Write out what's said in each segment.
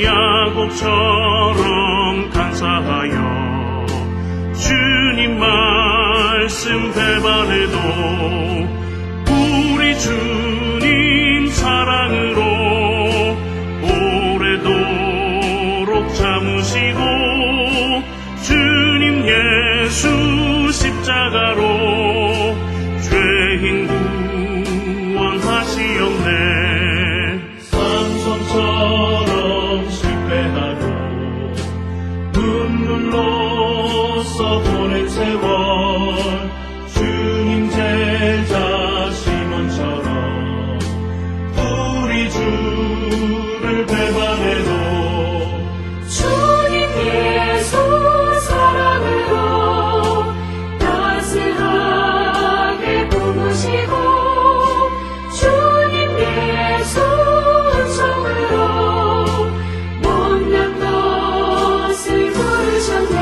야곱처럼 감사하여 주님 말씀 배반해도 우리 주님 사랑으로 오래도록 참으시고 주님 예수 십자가로 죄인 구원하시었네. 삼손처럼 실패하고 눈물로써 보낸 세월 주님 제자 시몬처럼 우리 주를 배반해도 주님 예수 사랑으로 따스하게 품으시고 주님 예수 은총으로 못난 것을 부르셨네.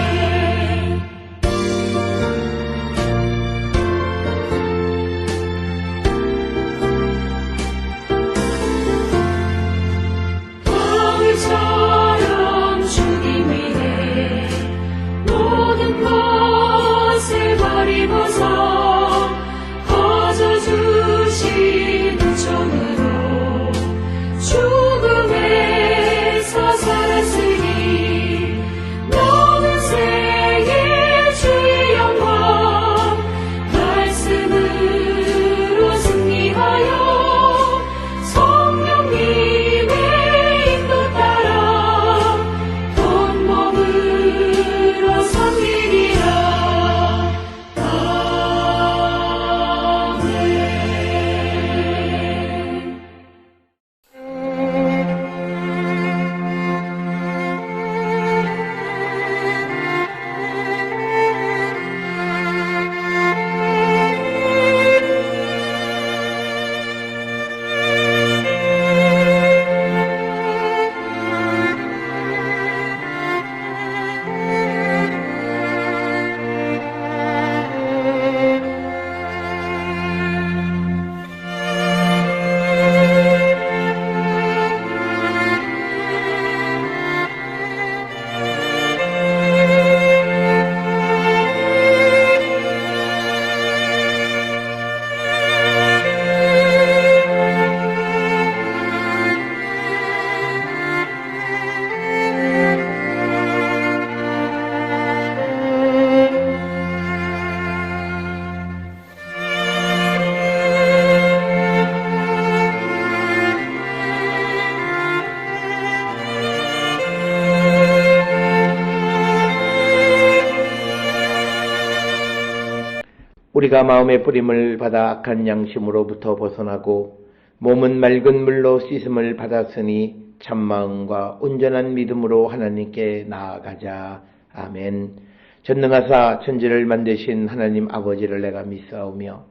바울처럼 주님 위해 모든 것을 버리고서 거저 주신 은총으로 죽음에서 살았으니 모든 생의 주의 영광 말씀으로 승리하여 성령님의 인도 따라 온몸으로 섬기리라. 아멘. 우리가 마음의 뿌림을 받아 악한 양심으로부터 벗어나고 몸은 맑은 물로 씻음을 받았으니 참마음과 온전한 믿음으로 하나님께 나아가자. 아멘. 전능하사 천지를 만드신 하나님 아버지를 내가 믿사오며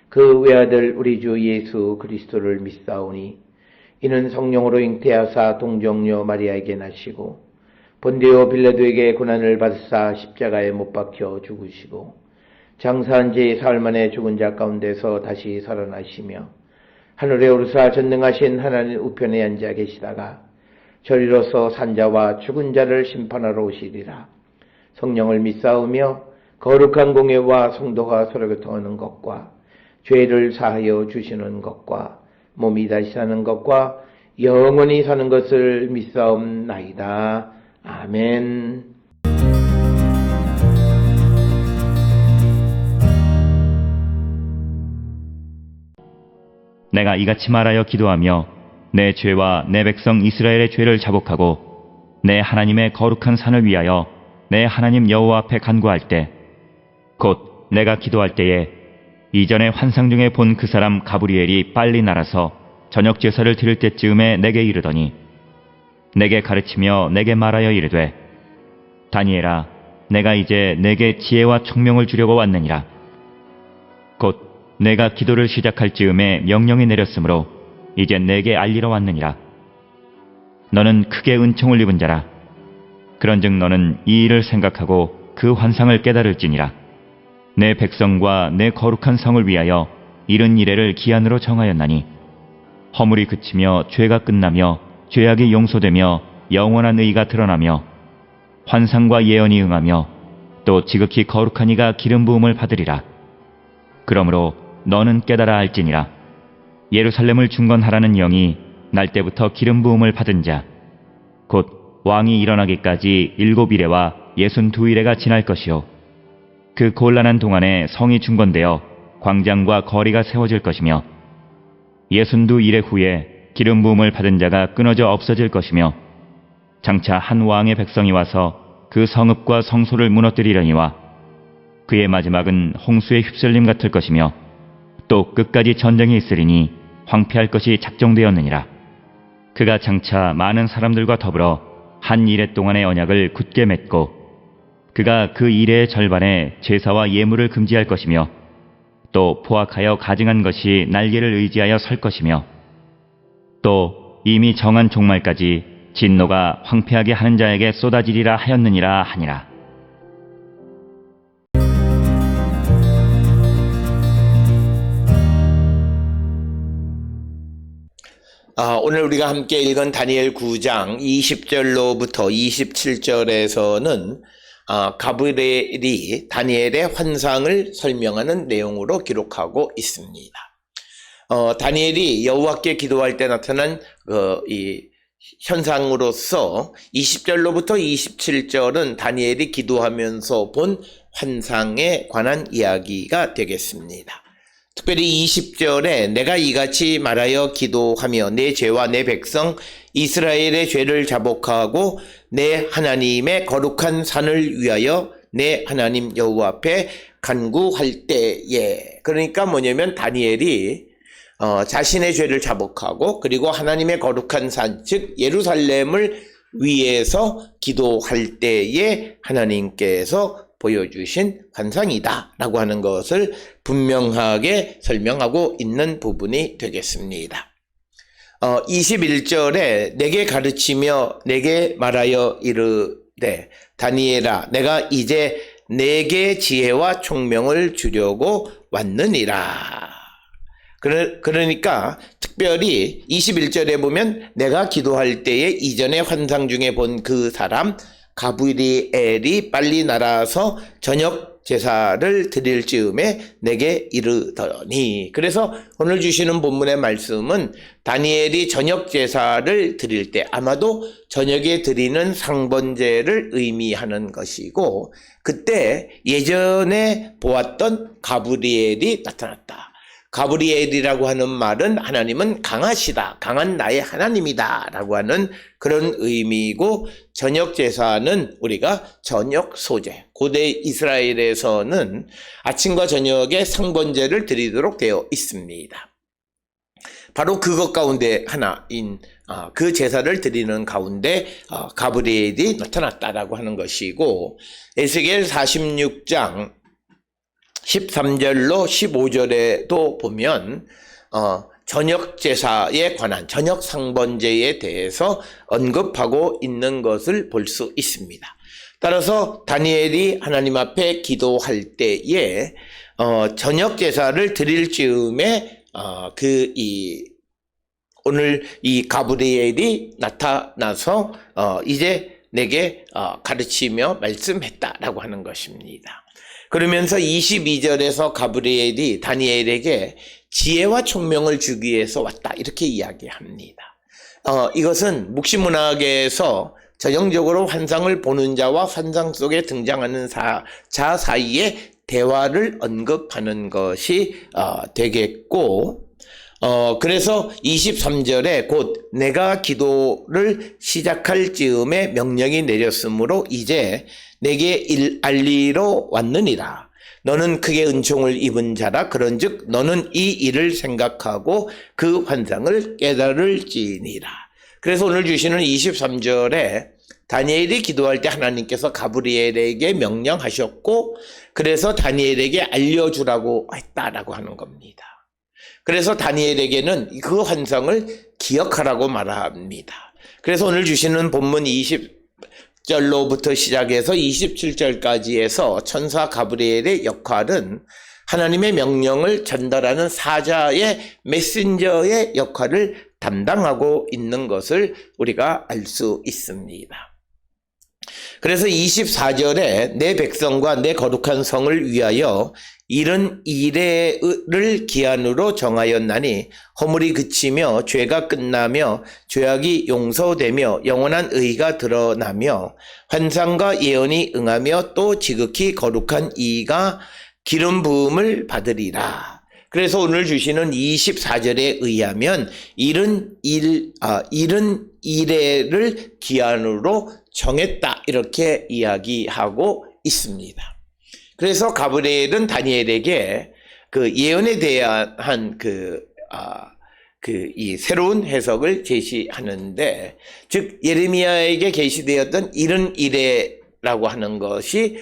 그 외아들 우리 주 예수 그리스도를 믿사오니 이는 성령으로 잉태하사 동정녀 마리아에게 나시고 본디오 빌라도에게 고난을 받으사 십자가에 못 박혀 죽으시고 장사한 지 사흘 만에 죽은 자 가운데서 다시 살아나시며 하늘에 오르사 전능하신 하나님 우편에 앉아 계시다가 저리로서 산자와 죽은 자를 심판하러 오시리라. 성령을 믿사오며 거룩한 공예와 성도가 서로 교통하는 것과 죄를 사하여 주시는 것과 몸이 다시 사는 것과 영원히 사는 것을 믿사옵나이다. 아멘. 내가 이같이 말하여 기도하며 내 죄와 내 백성 이스라엘의 죄를 자복하고 내 하나님의 거룩한 산을 위하여 내 하나님 여호와 앞에 간구할 때 곧 내가 기도할 때에 이전에 환상 중에 본 그 사람 가브리엘이 빨리 날아서 저녁 제사를 드릴 때쯤에 내게 이르더니 내게 가르치며 내게 말하여 이르되 다니엘아 내가 이제 내게 지혜와 총명을 주려고 왔느니라. 곧 내가 기도를 시작할 즈음에 명령이 내렸으므로 이제 내게 알리러 왔느니라. 너는 크게 은총을 입은 자라. 그런즉 너는 이 일을 생각하고 그 환상을 깨달을지니라. 내 백성과 내 거룩한 성을 위하여 이른 이래를 기한으로 정하였나니 허물이 그치며 죄가 끝나며 죄악이 용서되며 영원한 의가 드러나며 환상과 예언이 응하며 또 지극히 거룩한 이가 기름 부음을 받으리라. 그러므로 너는 깨달아 알지니라. 예루살렘을 중건하라는 영이 날 때부터 기름 부음을 받은 자 곧 왕이 일어나기까지 7이레와 62이레가 지날 것이요 그 곤란한 동안에 성이 중건되어 광장과 거리가 세워질 것이며 62이레 후에 기름 부음을 받은 자가 끊어져 없어질 것이며 장차 한 왕의 백성이 와서 그 성읍과 성소를 무너뜨리려니와 그의 마지막은 홍수의 휩쓸림 같을 것이며 또 끝까지 전쟁이 있으리니 황폐할 것이 작정되었느니라. 그가 장차 많은 사람들과 더불어 한 이레 동안의 언약을 굳게 맺고 그가 그 이레의 절반에 제사와 예물을 금지할 것이며 또 포악하여 가증한 것이 날개를 의지하여 설 것이며 또 이미 정한 종말까지 진노가 황폐하게 하는 자에게 쏟아지리라 하였느니라 하니라. 오늘 우리가 함께 읽은 다니엘 9장 20절로부터 27절에서는 가브리엘이 다니엘의 환상을 설명하는 내용으로 기록하고 있습니다. 다니엘이 여호와께 기도할 때 나타난 이 현상으로서 20절로부터 27절은 다니엘이 기도하면서 본 환상에 관한 이야기가 되겠습니다. 특별히 20절에 내가 이같이 말하여 기도하며 내 죄와 내 백성 이스라엘의 죄를 자복하고 내 하나님의 거룩한 산을 위하여 내 하나님 여호와 앞에 간구할 때에, 그러니까 뭐냐면 다니엘이 자신의 죄를 자복하고 그리고 하나님의 거룩한 산, 즉 예루살렘을 위해서 기도할 때에 하나님께서 보여주신 환상이다 라고 하는 것을 분명하게 설명하고 있는 부분이 되겠습니다. 21절에 내게 가르치며 내게 말하여 이르되 다니엘아 내가 이제 내게 지혜와 총명을 주려고 왔느니라. 그러니까 특별히 21절에 보면 내가 기도할 때에 이전에 환상 중에 본 그 사람 가브리엘이 빨리 날아서 저녁 제사를 드릴 즈음에 내게 이르더니, 그래서 오늘 주시는 본문의 말씀은 다니엘이 저녁 제사를 드릴 때 아마도 저녁에 드리는 상번제를 의미하는 것이고 그때 예전에 보았던 가브리엘이 나타났다. 가브리엘이라고 하는 말은 하나님은 강하시다, 강한 나의 하나님이다 라고 하는 그런 의미이고, 저녁 제사는 우리가 저녁 소제, 고대 이스라엘에서는 아침과 저녁에 상번제를 드리도록 되어 있습니다. 바로 그것 가운데 하나인 그 제사를 드리는 가운데 가브리엘이 나타났다라고 하는 것이고, 에스겔 46장 13절로 15절에도 보면 저녁 제사에 관한 저녁 상번제에 대해서 언급하고 있는 것을 볼 수 있습니다. 따라서 다니엘이 하나님 앞에 기도할 때에 저녁 제사를 드릴 즈음에 오늘 이 가브리엘이 나타나서 이제 내게 가르치며 말씀했다라고 하는 것입니다. 그러면서 22절에서 가브리엘이 다니엘에게 지혜와 총명을 주기 위해서 왔다 이렇게 이야기합니다. 이것은 묵시문학에서 전형적으로 환상을 보는 자와 환상 속에 등장하는 자 사이의 대화를 언급하는 것이 되겠고, 그래서 23절에 곧 내가 기도를 시작할 즈음에 명령이 내렸으므로 이제 내게 알리러 왔느니라. 너는 크게 은총을 입은 자라. 그런즉 너는 이 일을 생각하고 그 환상을 깨달을지니라. 그래서 오늘 주시는 23절에 다니엘이 기도할 때 하나님께서 가브리엘에게 명령하셨고 그래서 다니엘에게 알려주라고 했다라고 하는 겁니다. 그래서 다니엘에게는 그 환상을 기억하라고 말합니다. 그래서 오늘 주시는 본문 20절로부터 시작해서 27절까지에서 천사 가브리엘의 역할은 하나님의 명령을 전달하는 사자의 메신저의 역할을 담당하고 있는 것을 우리가 알 수 있습니다. 그래서 24절에 내 백성과 내 거룩한 성을 위하여 이른 이레를 기한으로 정하였나니 허물이 그치며 죄가 끝나며 죄악이 용서되며 영원한 의가 드러나며 환상과 예언이 응하며 또 지극히 거룩한 이가 기름 부음을 받으리라. 그래서 오늘 주시는 24절에 의하면 이른 이레를 기한으로 정했다, 이렇게 이야기하고 있습니다. 그래서 가브리엘은 다니엘에게 그 예언에 대한 이 새로운 해석을 제시하는데, 즉 예레미야에게 계시되었던 이른 이레라고 하는 것이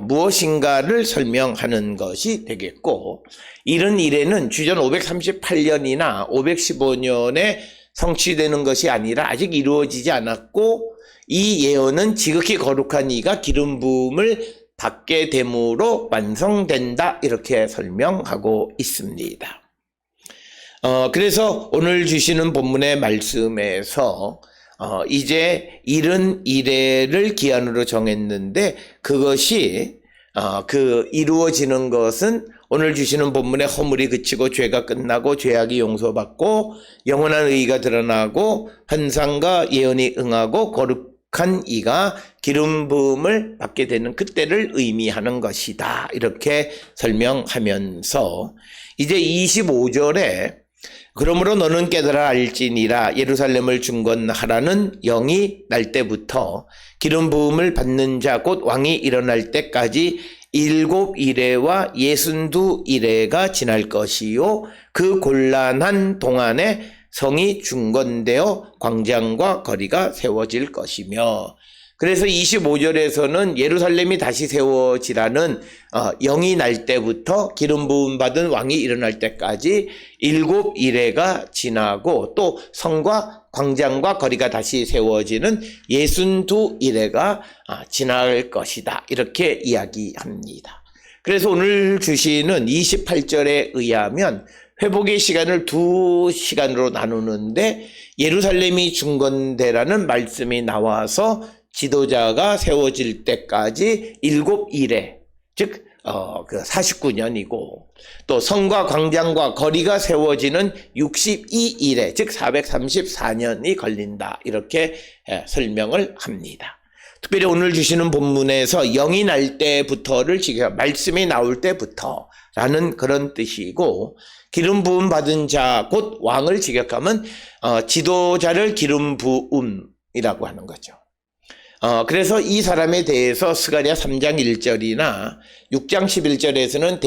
무엇인가를 설명하는 것이 되겠고, 이른 이레는 주전 538년이나 515년에 성취되는 것이 아니라 아직 이루어지지 않았고, 이 예언은 지극히 거룩한 이가 기름 부음을 받게 됨으로 완성된다, 이렇게 설명하고 있습니다. 그래서 오늘 주시는 본문의 말씀에서 이제 이른 이레를 기한으로 정했는데, 그것이 이루어지는 것은 오늘 주시는 본문의 허물이 그치고 죄가 끝나고 죄악이 용서받고 영원한 의가 드러나고 환상과 예언이 응하고 거룩한 이가 기름 부음을 받게 되는 그때를 의미하는 것이다, 이렇게 설명하면서 이제 25절에 그러므로 너는 깨달아 알지니라 예루살렘을 중건하라는 영이 날 때부터 기름 부음을 받는 자 곧 왕이 일어날 때까지 7 이레와 62 이레가 지날 것이요 그 곤란한 동안에 성이 중건되어 광장과 거리가 세워질 것이며, 그래서 25절에서는 예루살렘이 다시 세워지라는 영이 날 때부터 기름 부음 받은 왕이 일어날 때까지 7 이레가 지나고 또 성과 광장과 거리가 다시 세워지는 62 이레가 지날 것이다, 이렇게 이야기합니다. 그래서 오늘 주시는 28절에 의하면 회복의 시간을 2시간으로 나누는데, 예루살렘이 중건되라는 말씀이 나와서 지도자가 세워질 때까지 7 이레, 즉 49년이고, 또 성과 광장과 거리가 세워지는 62 이레, 즉 434년이 걸린다, 이렇게 설명을 합니다. 특별히 오늘 주시는 본문에서 영이 날 때부터를 말씀이 나올 때부터라는 그런 뜻이고, 기름 부음 받은 자 곧 왕을 직역하면 지도자를 기름 부음이라고 하는 거죠. 그래서 이 사람에 대해서 스가랴 3장 1절이나 6장 11절에서는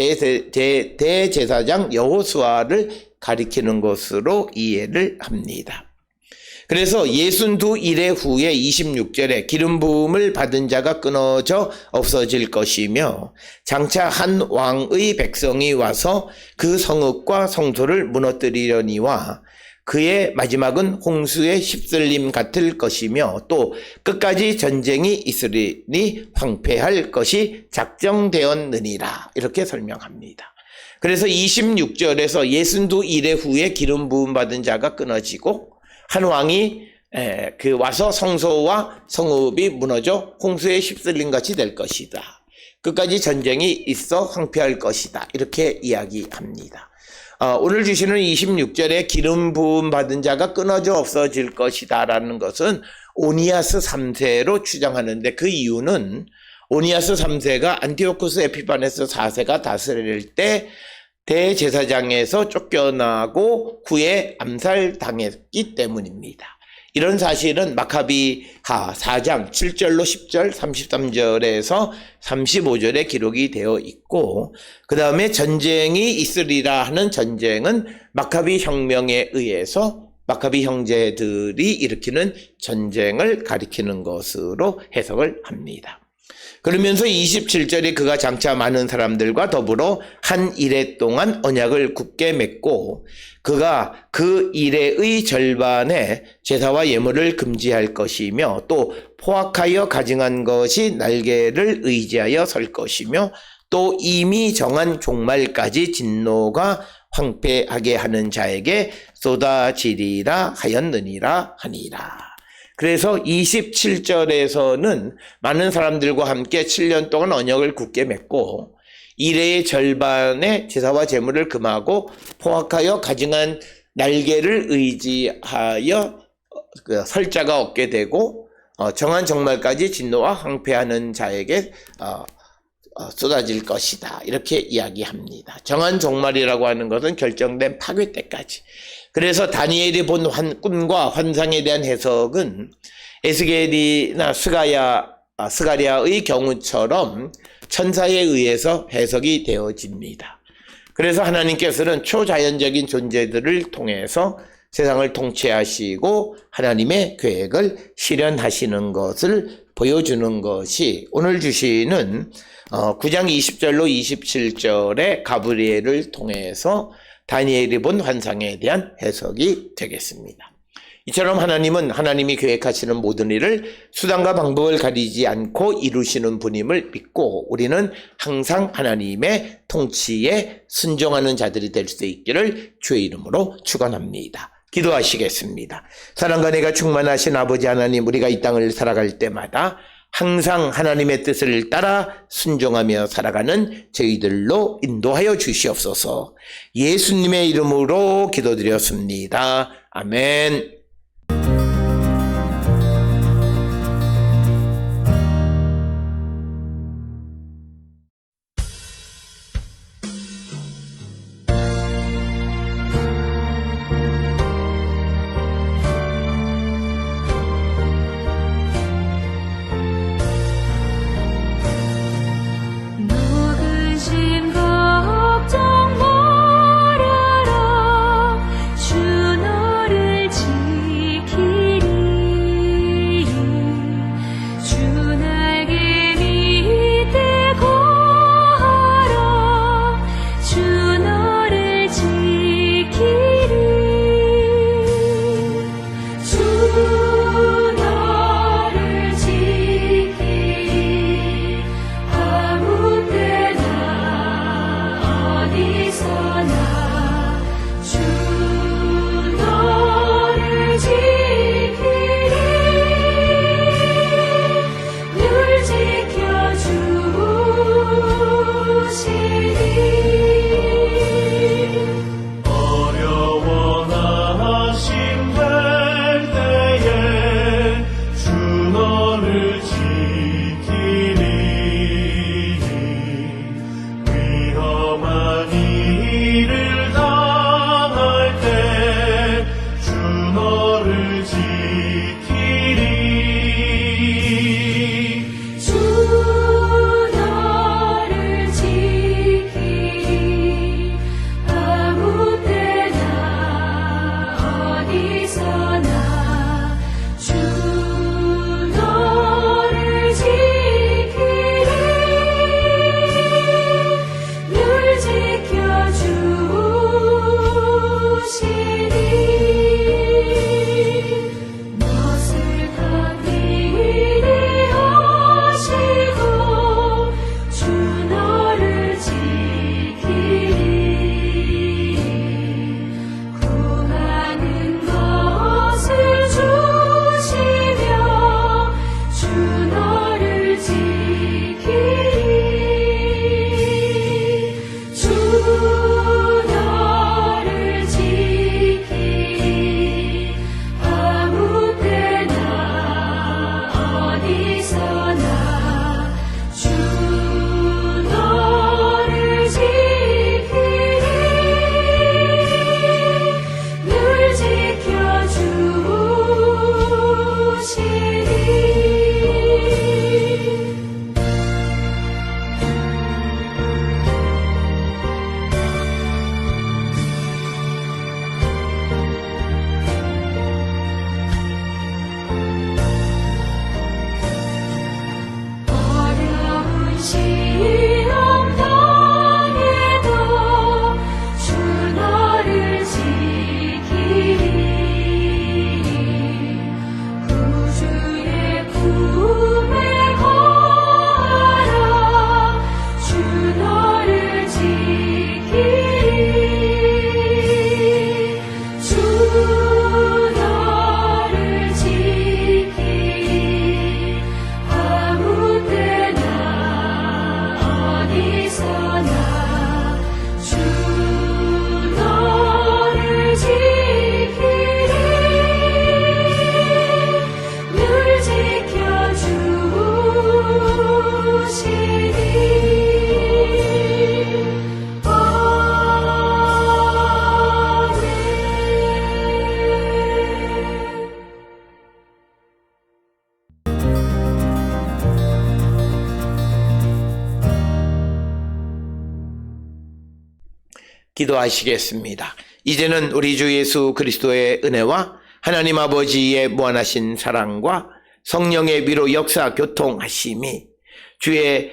대제사장 여호수아를 가리키는 것으로 이해를 합니다. 그래서 62 이레 후에 26절에 기름 부음을 받은 자가 끊어져 없어질 것이며 장차 한 왕의 백성이 와서 그 성읍과 성소를 무너뜨리려니와 그의 마지막은 홍수의 휩쓸림 같을 것이며 또 끝까지 전쟁이 있으리니 황폐할 것이 작정되었느니라, 이렇게 설명합니다. 그래서 26절에서 62 이레 후에 기름 부음 받은 자가 끊어지고 한 왕이 와서 성소와 성읍이 무너져 홍수에 휩쓸린 같이 될 것이다. 끝까지 전쟁이 있어 황폐할 것이다, 이렇게 이야기합니다. 오늘 주시는 26절에 기름 부음 받은 자가 끊어져 없어질 것이다 라는 것은 오니아스 3세로 추정하는데, 그 이유는 오니아스 3세가 안티오쿠스 에피파네스 4세가 다스릴 때 대제사장에서 쫓겨나고 후에 암살당했기 때문입니다. 이런 사실은 마카비하 4장 7절로 10절, 33절에서 35절에 기록이 되어 있고, 그 다음에 전쟁이 있으리라 하는 전쟁은 마카비 혁명에 의해서 마카비 형제들이 일으키는 전쟁을 가리키는 것으로 해석을 합니다. 그러면서 27절에 그가 장차 많은 사람들과 더불어 한 이레 동안 언약을 굳게 맺고 그가 그 이레의 절반에 제사와 예물을 금지할 것이며 또 포악하여 가증한 것이 날개를 의지하여 설 것이며 또 이미 정한 종말까지 진노가 황폐하게 하는 자에게 쏟아지리라 하였느니라 하니라. 그래서 27절에서는 많은 사람들과 함께 7년 동안 언약을 굳게 맺고 일의 절반의 제사와 제물을 금하고 포악하여 가증한 날개를 의지하여 설자가 얻게 되고 정한 정말까지 진노와 황폐하는 자에게 쏟아질 것이다. 이렇게 이야기합니다. 정한 종말이라고 하는 것은 결정된 파괴 때까지. 그래서 다니엘이 본 꿈과 환상에 대한 해석은 에스겔이나 스가랴의 경우처럼 천사에 의해서 해석이 되어집니다. 그래서 하나님께서는 초자연적인 존재들을 통해서 세상을 통치하시고 하나님의 계획을 실현하시는 것을 보여주는 것이 오늘 주시는 9장 20절로 27절의 가브리엘을 통해서 다니엘이 본 환상에 대한 해석이 되겠습니다. 이처럼 하나님은 하나님이 계획하시는 모든 일을 수단과 방법을 가리지 않고 이루시는 분임을 믿고 우리는 항상 하나님의 통치에 순종하는 자들이 될 수 있기를 주의 이름으로 축원합니다. 기도하시겠습니다. 사랑과 은혜가 충만하신 아버지 하나님, 우리가 이 땅을 살아갈 때마다 항상 하나님의 뜻을 따라 순종하며 살아가는 저희들로 인도하여 주시옵소서. 예수님의 이름으로 기도드렸습니다. 아멘. 근심 걱정 말아라 주 너를 지키리 주 날개 밑에 거하라 주 너를 지키리 주 너를 지키리 아무 때나 어디서나 주 너를 지키리 늘 지켜주시리 어려워 나심될 때에 주 너를 지키리 위험한 일을 당할 때 주 너를 지키리 주 너를 지키리 아무 때나 어디서나 주 너를 지키리 늘 지켜주시리 멋을 강리히 하시고 주 너를 지키리 구하는 것을 주시며 주 너를 지키리 주 너를 지키리 아무 때나 어디서나 주 너를 지키리 늘 지켜주시리 어려운 시험 당해도 주 너를 지키리 구주 기도하시겠습니다. 이제는 우리 주 예수 그리스도의 은혜와 하나님 아버지의 무한하신 사랑과 성령의 위로 역사 교통하심이 주의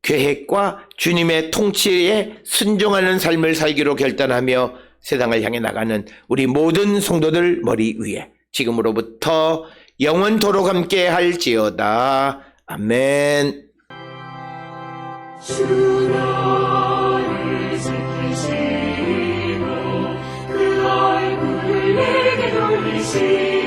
계획과 주님의 통치에 순종하는 삶을 살기로 결단하며 세상을 향해 나가는 우리 모든 성도들 머리 위에 지금으로부터 영원토록 함께 할지어다. 아멘. 주 너를 지키시고 그 얼굴을 내게 돌리시고